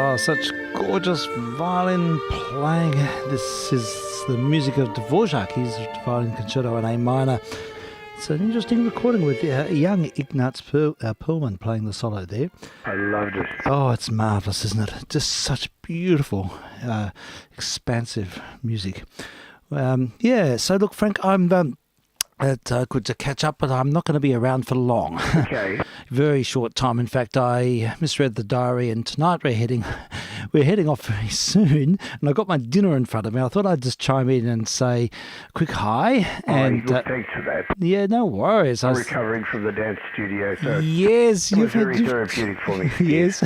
Oh, such gorgeous violin playing. This is the music of Dvorak. He's violin concerto in A minor. It's an interesting recording with young Ignaz Perlman playing the solo there. I loved it. Oh, it's marvellous, isn't it? Just such beautiful, expansive music. So look, Frank, I'm... It's good to catch up, but I'm not going to be around for long. Okay. Very short time. In fact, I misread the diary, and tonight we're heading off very soon. And I've got my dinner in front of me. I thought I'd just chime in and say a quick hi. And thanks for that. Yeah, no worries. I'm recovering from the dance studio, so yes, it was very therapeutic for me. Yes.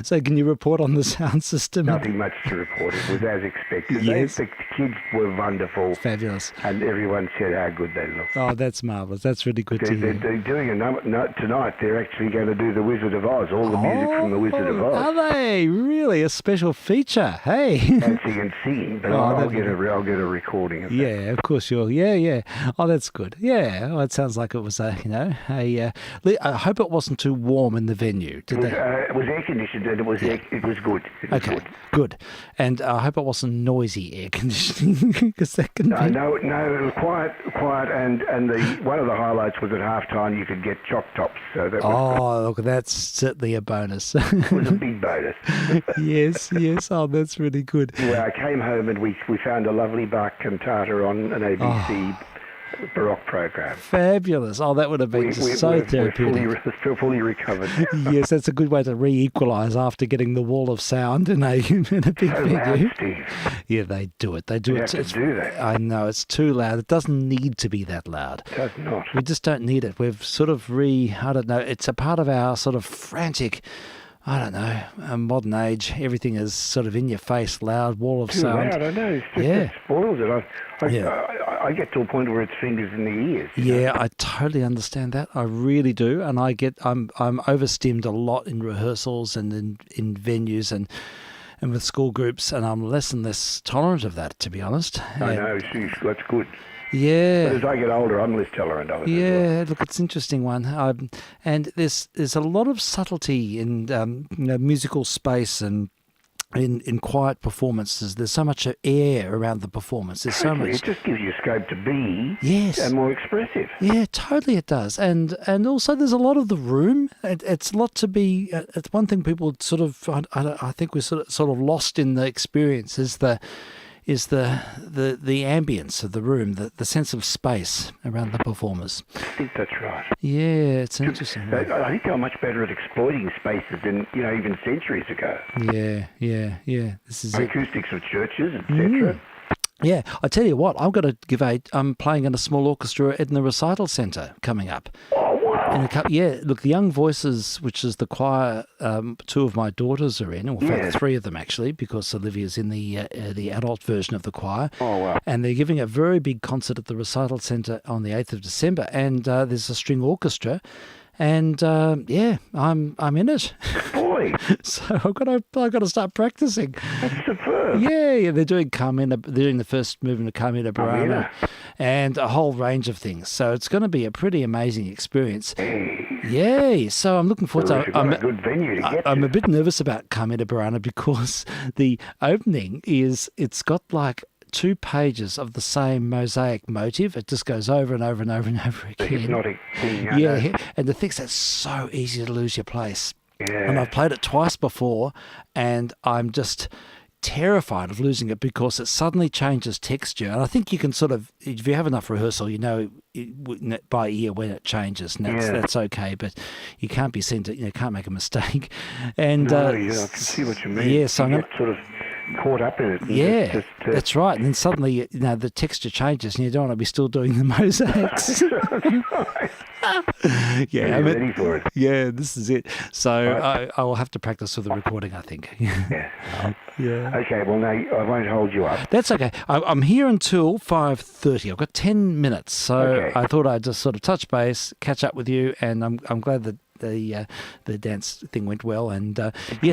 So can you report on the sound system? Nothing much to report. It was as expected. Yes. The kids were wonderful. Fabulous. And everyone said how good they looked. Oh, that's marvellous. That's really good to hear. They're doing a number tonight. They're actually going to do The Wizard of Oz, all the music from The Wizard of Oz. Are they? Really? A special feature? Hey. Dancing and singing, but I'll get a recording of that. Yeah, of course you'll. Yeah. Oh, that's good. Yeah. Oh, it sounds like it was I hope it wasn't too warm in the venue. It was air conditioned and it was good. It was good. And I hope it wasn't noisy air conditioning because that can be. No, it was quiet, and one of the highlights was at halftime you could get choc tops. So that was look, that's certainly a bonus. It was a big bonus. Yes. Oh, that's really good. Anyway, I came home and we found a lovely Bach cantata on an ABC Baroque program. Fabulous. Oh, that would have been so therapeutic. We're fully recovered. Yes, that's a good way to re-equalise after getting the wall of sound in a big venue. Loud, Steve. Yeah, they do it. You have to do that. I know, it's too loud. It doesn't need to be that loud. It does not. We just don't need it. We've sort of it's a part of our sort of frantic, modern age. Everything is sort of in your face, loud, wall of sound. Too loud, I know. It spoils it. I get to a point where it's fingers in the ears. Yeah, I totally understand that. I really do. And I'm overstimmed a lot in rehearsals and in venues and with school groups, and I'm less and less tolerant of that, to be honest. I know, that's good. Yeah. But as I get older, I'm less tolerant of it. Yeah, look, it's an interesting one. And there's a lot of subtlety in musical space and in quiet performances. There's so much air around the performance. There's so much. It just gives you scope to be and more expressive. Yeah, totally it does. And also there's a lot of the room. It's a lot to be. It's one thing people sort of. I think we're sort of lost in the experience is the ambience of the room, the sense of space around the performers. I think that's right. Yeah, it's interesting. I think they were much better at exploiting spaces than even centuries ago. Yeah. This is acoustics of churches, etc. Yeah, I tell you what, I'm playing in a small orchestra in the recital centre coming up. Oh, wow. Look, the Young Voices, which is the choir, two of my daughters are in, in fact, three of them actually, because Olivia's in the adult version of the choir. Oh, wow. And they're giving a very big concert at the recital centre on the 8th of December, and there's a string orchestra. And I'm in it. Boy, so I've got to start practicing. That's superb. Yeah, they're doing the first movement of Carmina Burana, and a whole range of things. So it's going to be a pretty amazing experience. Hey. Yay! So I'm looking forward to. A good venue to get I'm a bit nervous about Carmina Burana because the opening it's got like 2 pages of the same mosaic motive. It just goes over and over and over and over again. The hypnotic thing. And the things that's so easy to lose your place. Yeah. And I've played it twice before, and I'm just terrified of losing it because it suddenly changes texture. And I think you can sort of, if you have enough rehearsal, by ear when it changes, and that's okay. But you can't be seen to, can't make a mistake. And I can see what you mean. Yeah, so you get sort of caught up in it. Yeah, that's right. And then suddenly, the texture changes, and you don't want to be still doing the mosaics. Ready for it. Yeah, this is it. So I will have to practice with the recording, I think. Yeah. Yeah. Okay. Well, now I won't hold you up. That's okay. I'm here until 5:30. I've got 10 minutes, so I thought I'd just sort of touch base, catch up with you, and I'm glad that the dance thing went well, and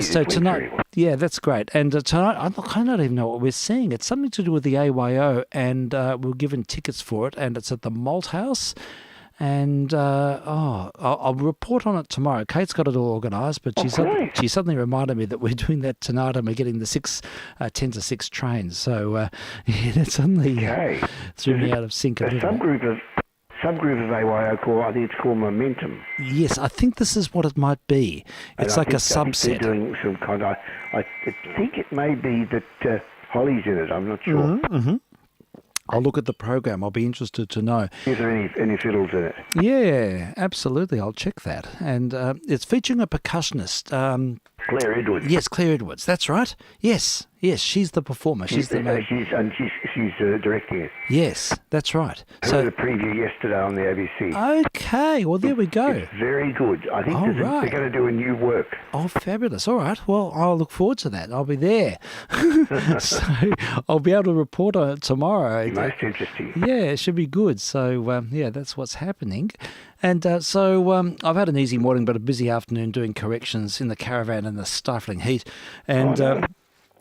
so tonight, that's great. And tonight, I don't even know what we're seeing. It's something to do with the AYO, and we're given tickets for it, and it's at the Malt House. And I'll report on it tomorrow. Kate's got it all organised, but she suddenly reminded me that we're doing that tonight, and we're getting the 10 to 6 trains. So it suddenly threw me out of sync a little. Subgroup of AYO called, I think it's called Momentum. Yes, I think this is what it might be. It's like a subset. They're doing some kind of, I think it may be that Holly's in it. I'm not sure. Mm-hmm. I'll look at the program. I'll be interested to know. Is there any fiddles in it? Yeah, absolutely. I'll check that. And it's featuring a percussionist. Claire Edwards. Yes, Claire Edwards. That's right. Yes, she's the performer. She's the main. She's directing it. Yes, that's right. I heard a preview yesterday on the ABC. Okay, well there we go. It's very good. I think they're going to do a new work. Oh, fabulous. All right. Well, I'll look forward to that. I'll be there. So I'll be able to report on it tomorrow. Most interesting. Yeah, it should be good. So, that's what's happening. And so I've had an easy morning, but a busy afternoon doing corrections in the caravan in the stifling heat. And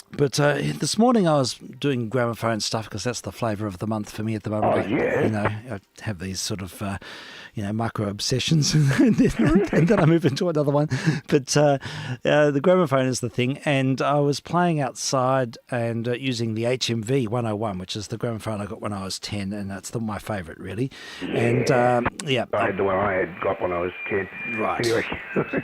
but this morning I was doing gramophone stuff because that's the flavour of the month for me at the moment. Oh, yeah. I have these sort of, micro obsessions and then I move into another one. But the gramophone is the thing. And I was playing outside and using the HMV 101, which is the gramophone I got when I was 10. And that's my favourite, really. Yeah. And, I had the one I had got when I was 10. Right. Anyway,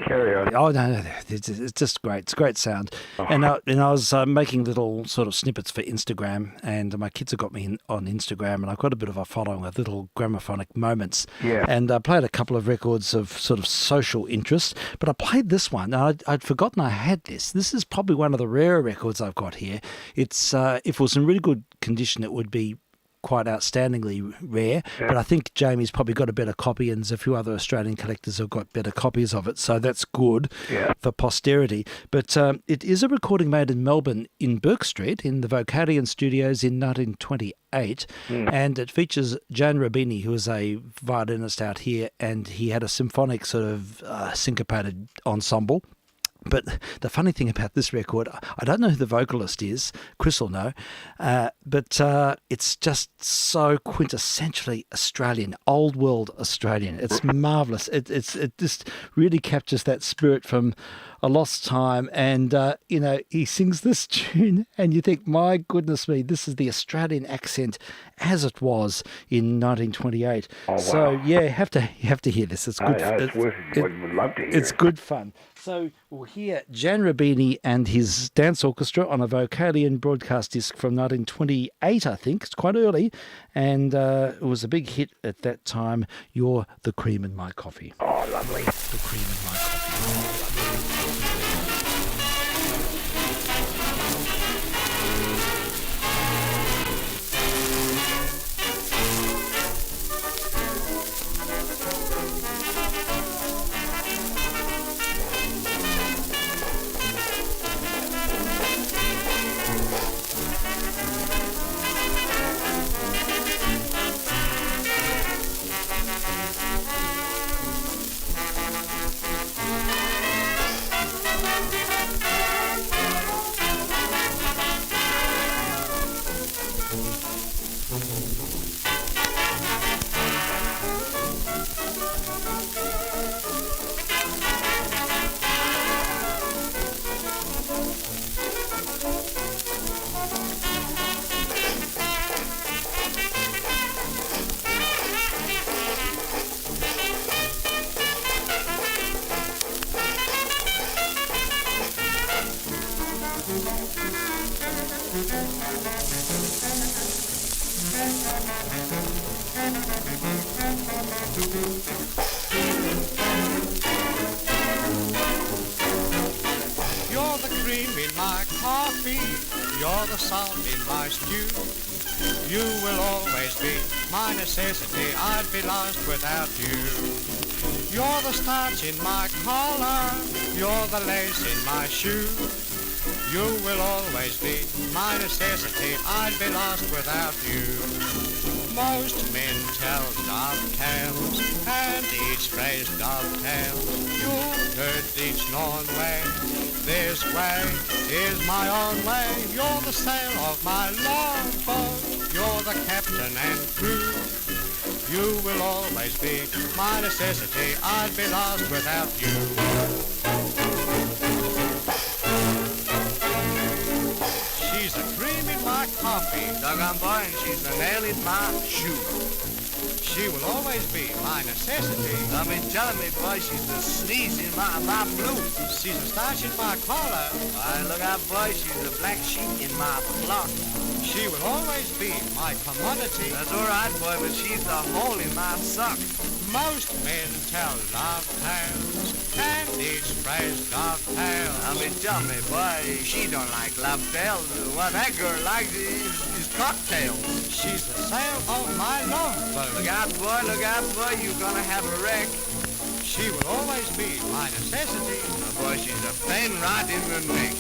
carry on. Oh, no, it's just great. It's a great sound. Oh. And I was making little sort of snippets for Instagram, and my kids have got me on Instagram, and I've got a bit of a following of little gramophonic moments. Yeah. And I played a couple of records of sort of social interest, but I played this one. I'd forgotten I had this. This is probably one of the rarer records I've got here. It's if it was in really good condition, it would be quite outstandingly rare, but I think Jamie's probably got a better copy, and there's a few other Australian collectors have got better copies of it, so that's good for posterity. But it is a recording made in Melbourne in Bourke Street in the Vocalion Studios in 1928, and it features Jan Rabini, who is a violinist out here, and he had a symphonic sort of syncopated ensemble. But the funny thing about this record, I don't know who the vocalist is. Chris will know. But it's just so quintessentially Australian, old world Australian. It's marvellous. It just really captures that spirit from A Lost Time. And, he sings this tune and you think, my goodness me, this is the Australian accent as it was in 1928. Oh, wow. So, yeah, you have to hear this. It's good. It's worth it. Would love to hear It's good fun. So we'll hear Jan Rabini and his dance orchestra on a Vocalion broadcast disc from 1928, I think. It's quite early, and it was a big hit at that time. You're the cream in my coffee. Oh, lovely. The cream in my coffee. You're the cream in my coffee, you're the salt in my stew. You will always be my necessity, I'd be lost without you. You're the starch in my collar, you're the lace in my shoe. You will always be my necessity, I'd be lost without you. Most men tell dovetails, and each phrase dovetails. You've heard each known way, this way is my own way. You're the sail of my longboat, you're the captain and crew. You will always be my necessity. I'd be lost without you. She's a cream in my coffee, doggone boy, and she's a nail in my shoe. She will always be my necessity. I mean, telling me, boy, she's a sneeze in my blue. She's a starch in my collar. I look out, boy, she's a black sheep in my flock. She will always be my commodity. That's all right, boy, but she's the hole in my sock. Most men tell love tales, and each phrase dovetails. I mean, tell me, boy, she don't like love tales. What that girl likes is cocktails. She's the sail of my longboat. Look out, boy, you're gonna have a wreck. She will always be my necessity. Oh, boy, she's a pain right in the neck.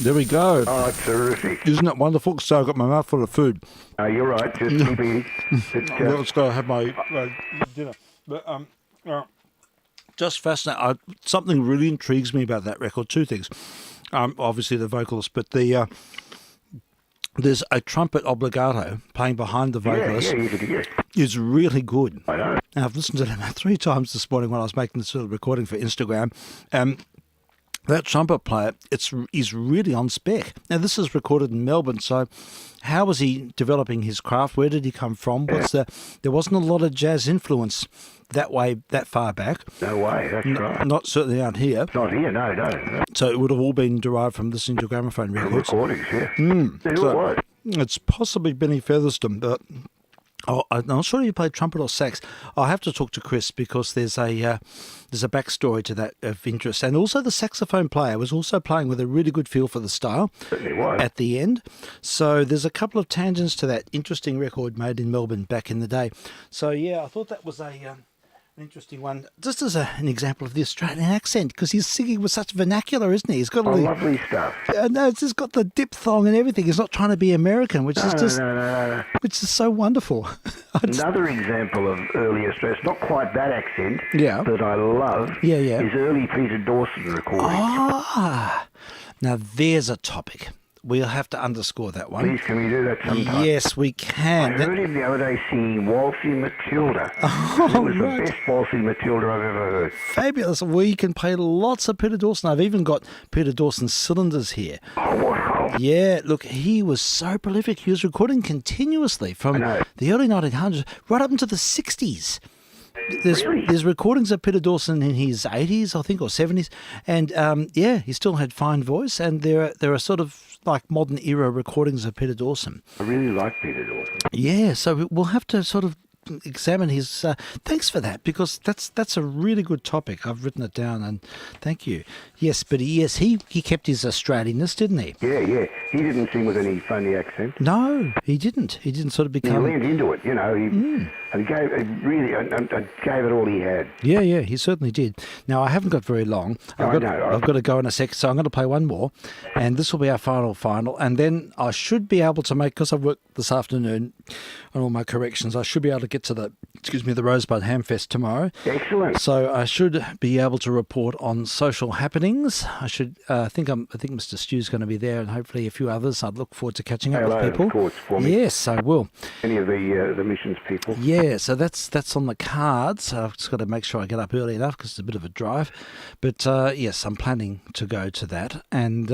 There we go. Oh, terrific. Isn't it wonderful? So I've got my mouth full of food. You're right. Just keep eating. Let's go have my dinner. But just fascinating. Something really intrigues me about that record. Two things. Obviously the vocalist, but there's a trumpet obligato playing behind the vocalist. Yeah. Is really good. I know. Now, I've listened to it about 3 times this morning when I was making this little recording for Instagram. That trumpet player, he's really on spec. Now, this is recorded in Melbourne, so how was he developing his craft? Where did he come from? There wasn't a lot of jazz influence that far back. No way, that's right. Not certainly out here. Not here, no. So it would have all been derived from the Single Gramophone records. Recordings, yeah. So It was. it's possibly Benny Featherston, but I'm not sure if he played trumpet or sax. I'll have to talk to Chris because there's a backstory to that of interest. And also the saxophone player was also playing with a really good feel for the style Certainly was. at the end. So there's a couple of tangents to that interesting record made in Melbourne back in the day. So, yeah, I thought that was an interesting one, just as an example of the Australian accent, because he's singing with such vernacular, isn't he? He's got all the Lovely stuff. no, it's just got the diphthong and everything. He's not trying to be American, which No. which is so wonderful. Another example of early Australia, not quite that accent, Yeah. that I love, Yeah. is early Peter Dawson recording. Now there's a topic. We'll have to underscore that one. Please, can we do that sometime? Yes, we I can. heard him the other day singing Waltzing Matilda. It was right. the best Waltzing Matilda I've ever heard. Fabulous. We can play lots of Peter Dawson. I've even got Peter Dawson's cylinders here. Oh, wow. Yeah, look, he was so prolific. He was recording continuously from the early 1900s right up into the 60s. Really? There's recordings of Peter Dawson in his 80s, I think, or 70s, and he still had fine voice. And there are sort of like modern era recordings of Peter Dawson. I really like Peter Dawson. Yeah, so we'll have to sort of examine his. Thanks for that, because that's a really good topic. I've written it down, and thank you. Yes, but he kept his Australianness, didn't he? Yeah. He didn't sing with any funny accent. No, he didn't. He didn't sort of He become. leaned into it, you know. He gave it all he had. Yeah, he certainly did. Now, I haven't got very long. I've got to go in a sec, so I'm going to play one more, and this will be our final, and then I should be able to make, because I've worked this afternoon on all my corrections, I should be able to get to the Rosebud Hamfest tomorrow. Excellent. So I should be able to report on social happenings. I should. I think Mr. Stew's going to be there, and hopefully a few others. I'd look forward to catching up with people. Of course, for me. Yes, I will. Any of the missions people. Yeah, so that's on the cards. I've just got to make sure I get up early enough because it's a bit of a drive. But yes, I'm planning to go to that. And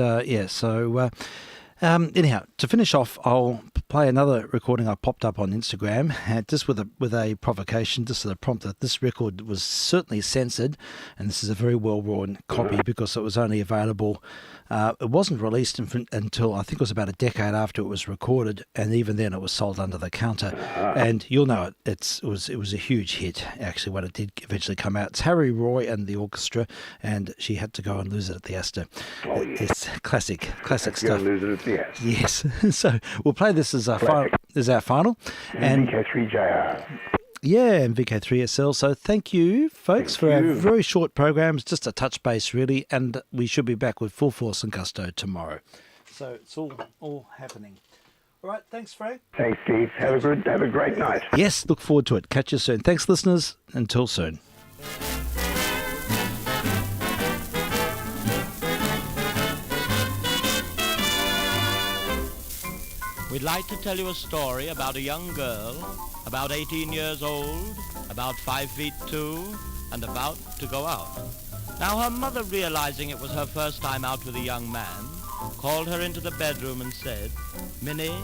anyhow, to finish off, I'll play another recording I popped up on Instagram, just with a provocation, just as a prompt that this record was certainly censored, and this is a very well-worn copy because it was only available. It wasn't released until I think it was about a decade after it was recorded, and even then it was sold under the counter. And you'll know it was a huge hit actually when it did eventually come out. It's Harry Roy and the orchestra, and She Had to Go and Lose It at the Astor. Oh, yeah. It's classic stuff. Lose it at the end. Yes. So we'll play this as our final. And vk3sl. Yeah, and vk3sl. So thank you, folks, for our very short programs. Just a touch base, really, and we should be back with full force and gusto tomorrow. So it's all happening. All right, thanks, Frank. Thanks, Steve. Have a great night. Yes, look forward to it. Catch you soon. Thanks, listeners. Until soon. We'd like to tell you a story about a young girl, about 18 years old, about 5 feet 2, and about to go out. Now her mother, realizing it was her first time out with a young man, called her into the bedroom and said, "Minnie,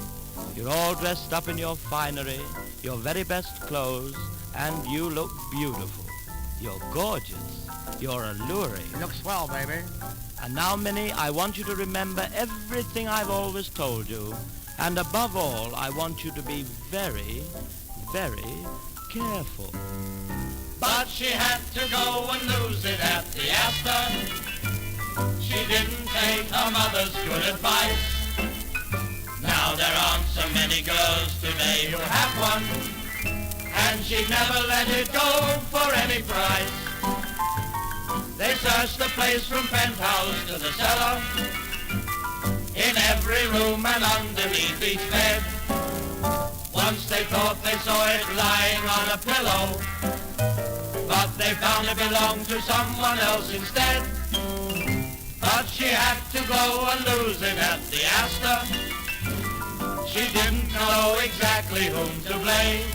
you're all dressed up in your finery, your very best clothes, and you look beautiful. You're gorgeous. You're alluring. You look swell, baby. And now, Minnie, I want you to remember everything I've always told you. And above all, I want you to be very, very careful." But she had to go and lose it at the Astor. She didn't take her mother's good advice. Now there aren't so many girls today who have one, and she'd never let it go for any price. They searched the place from penthouse to the cellar, in every room and underneath each bed. Once they thought they saw it lying on a pillow, but they found it belonged to someone else instead. But she had to go and lose it at the Astor. She didn't know exactly whom to blame,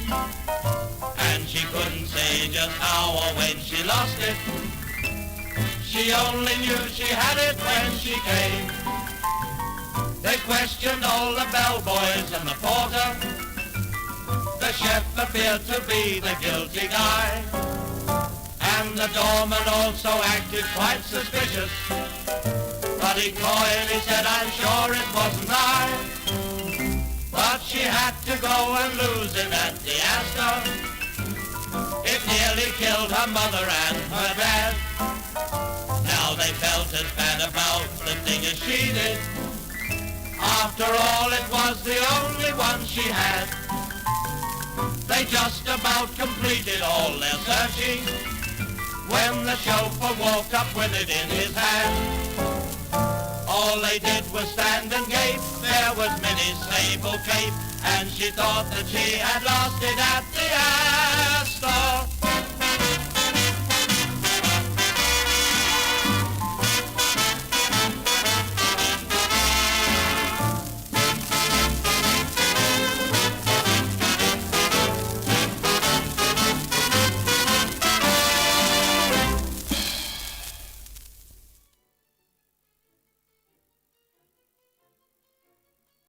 and she couldn't say just how or when she lost it. She only knew she had it when she came. They questioned all the bellboys and the porter. The chef appeared to be the guilty guy, and the doorman also acted quite suspicious. But he coyly said, "I'm sure it wasn't I." But she had to go and lose it at the Astor. It nearly killed her mother and her dad. Now they felt as bad about the thing as she did. After all, it was the only one she had. They just about completed all their searching when the chauffeur walked up with it in his hand. All they did was stand and gape. There was Minnie's sable cape, and she thought that she had lost it at the